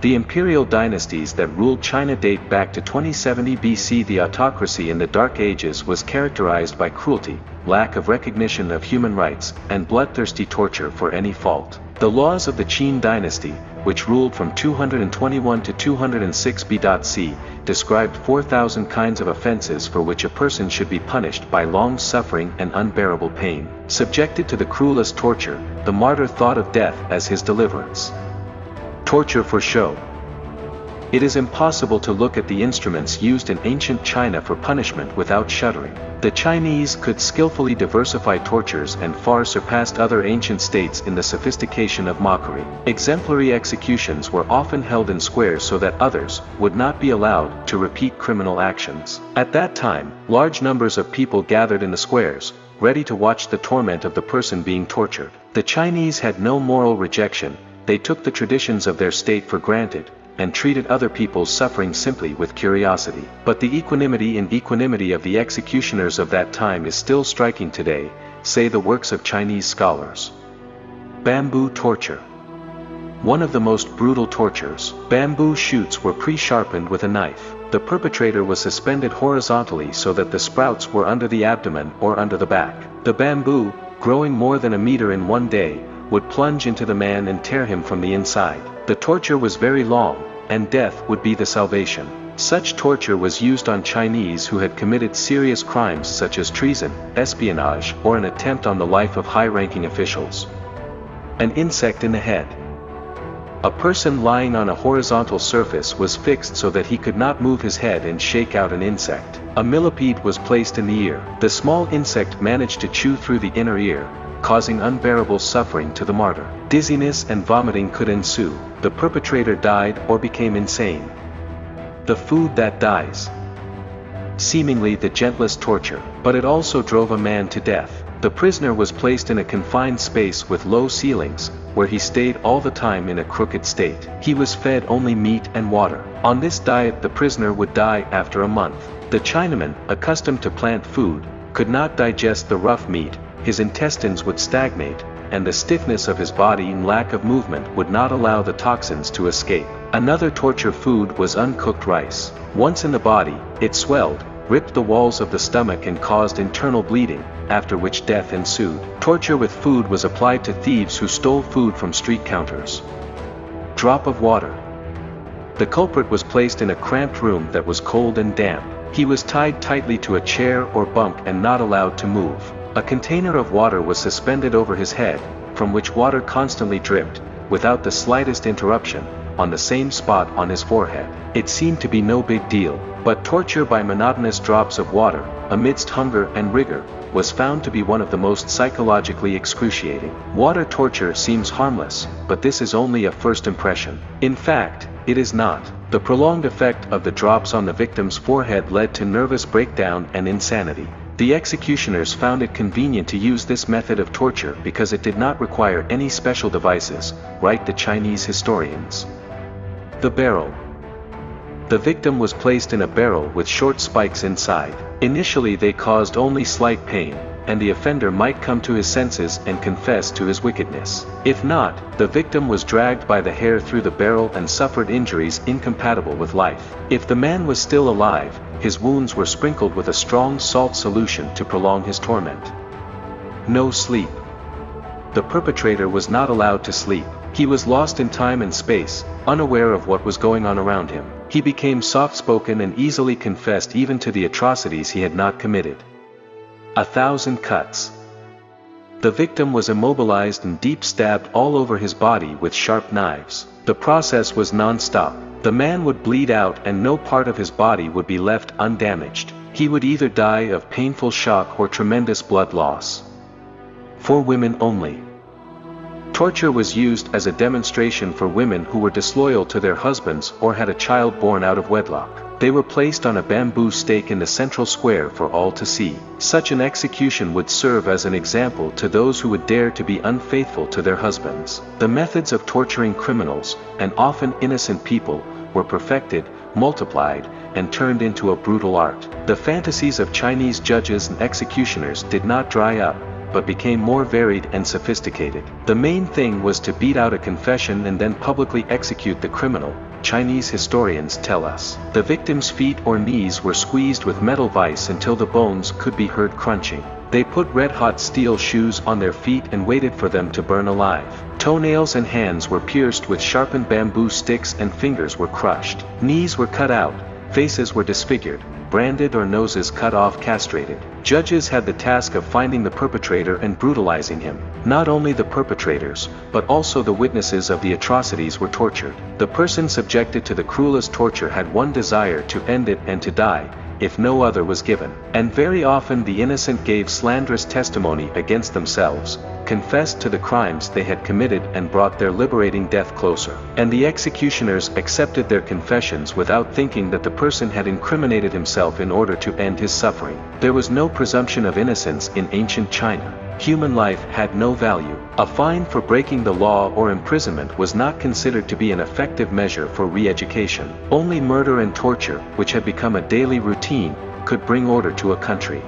The imperial dynasties that ruled China date back to 2070 BC. The autocracy in the Dark Ages was characterized by cruelty, lack of recognition of human rights, and bloodthirsty torture for any fault. The laws of the Qin dynasty, which ruled from 221 to 206 BC, described 4,000 kinds of offenses for which a person should be punished by long suffering and unbearable pain. Subjected to the cruelest torture, the martyr thought of death as his deliverance. Torture for show. It is impossible to look at the instruments used in ancient China for punishment without shuddering. The Chinese could skillfully diversify tortures and far surpassed other ancient states in the sophistication of mockery. Exemplary executions were often held in squares so that others would not be allowed to repeat criminal actions. At that time, large numbers of people gathered in the squares, ready to watch the torment of the person being tortured. The Chinese had no moral rejection. They took the traditions of their state for granted, and treated other people's suffering simply with curiosity. But the equanimity of the executioners of that time is still striking today, say the works of Chinese scholars. Bamboo torture. One of the most brutal tortures. Bamboo shoots were pre-sharpened with a knife. The perpetrator was suspended horizontally so that the sprouts were under the abdomen or under the back. The bamboo, growing more than a meter in one day, would plunge into the man and tear him from the inside. The torture was very long, and death would be the salvation. Such torture was used on Chinese who had committed serious crimes such as treason, espionage, or an attempt on the life of high-ranking officials. An insect in the head. A person lying on a horizontal surface was fixed so that he could not move his head and shake out an insect. A millipede was placed in the ear. The small insect managed to chew through the inner ear, causing unbearable suffering to the martyr. Dizziness and vomiting could ensue. The perpetrator died or became insane. The food that dies. Seemingly the gentlest torture, but it also drove a man to death. The prisoner was placed in a confined space with low ceilings, where he stayed all the time in a crooked state. He was fed only meat and water. On this diet the prisoner would die after a month. The Chinaman, accustomed to plant food, could not digest the rough meat. His intestines would stagnate, and the stiffness of his body and lack of movement would not allow the toxins to escape. Another torture food was uncooked rice. Once in the body, it swelled, ripped the walls of the stomach and caused internal bleeding, after which death ensued. Torture with food was applied to thieves who stole food from street counters. Drop of water. The culprit was placed in a cramped room that was cold and damp. He was tied tightly to a chair or bunk and not allowed to move. A container of water was suspended over his head, from which water constantly dripped, without the slightest interruption, on the same spot on his forehead. It seemed to be no big deal, but torture by monotonous drops of water, amidst hunger and rigor, was found to be one of the most psychologically excruciating. Water torture seems harmless, but this is only a first impression. In fact, it is not. The prolonged effect of the drops on the victim's forehead led to nervous breakdown and insanity. The executioners found it convenient to use this method of torture because it did not require any special devices, write the Chinese historians. The barrel. The victim was placed in a barrel with short spikes inside. Initially they caused only slight pain, and the offender might come to his senses and confess to his wickedness. If not, the victim was dragged by the hair through the barrel and suffered injuries incompatible with life. If the man was still alive, his wounds were sprinkled with a strong salt solution to prolong his torment. No sleep. The perpetrator was not allowed to sleep. He was lost in time and space, unaware of what was going on around him. He became soft-spoken and easily confessed even to the atrocities he had not committed. 1,000 cuts. The victim was immobilized and deep-stabbed all over his body with sharp knives. The process was non-stop. The man would bleed out and no part of his body would be left undamaged. He would either die of painful shock or tremendous blood loss. For women only. Torture was used as a demonstration for women who were disloyal to their husbands or had a child born out of wedlock. They were placed on a bamboo stake in the central square for all to see. Such an execution would serve as an example to those who would dare to be unfaithful to their husbands. The methods of torturing criminals, and often innocent people, were perfected, multiplied, and turned into a brutal art. The fantasies of Chinese judges and executioners did not dry up, but became more varied and sophisticated. The main thing was to beat out a confession and then publicly execute the criminal, Chinese historians tell us. The victim's feet or knees were squeezed with metal vise until the bones could be heard crunching. They put red-hot steel shoes on their feet and waited for them to burn alive. Toenails and hands were pierced with sharpened bamboo sticks and fingers were crushed. Knees were cut out, faces were disfigured, branded or noses cut off, castrated. Judges had the task of finding the perpetrator and brutalizing him. Not only the perpetrators, but also the witnesses of the atrocities were tortured. The person subjected to the cruelest torture had one desire: to end it and to die, if no other was given. And very often the innocent gave slanderous testimony against themselves, confessed to the crimes they had committed and brought their liberating death closer. And the executioners accepted their confessions without thinking that the person had incriminated himself in order to end his suffering. There was no presumption of innocence in ancient China. Human life had no value. A fine for breaking the law or imprisonment was not considered to be an effective measure for re-education. Only murder and torture, which had become a daily routine, could bring order to a country.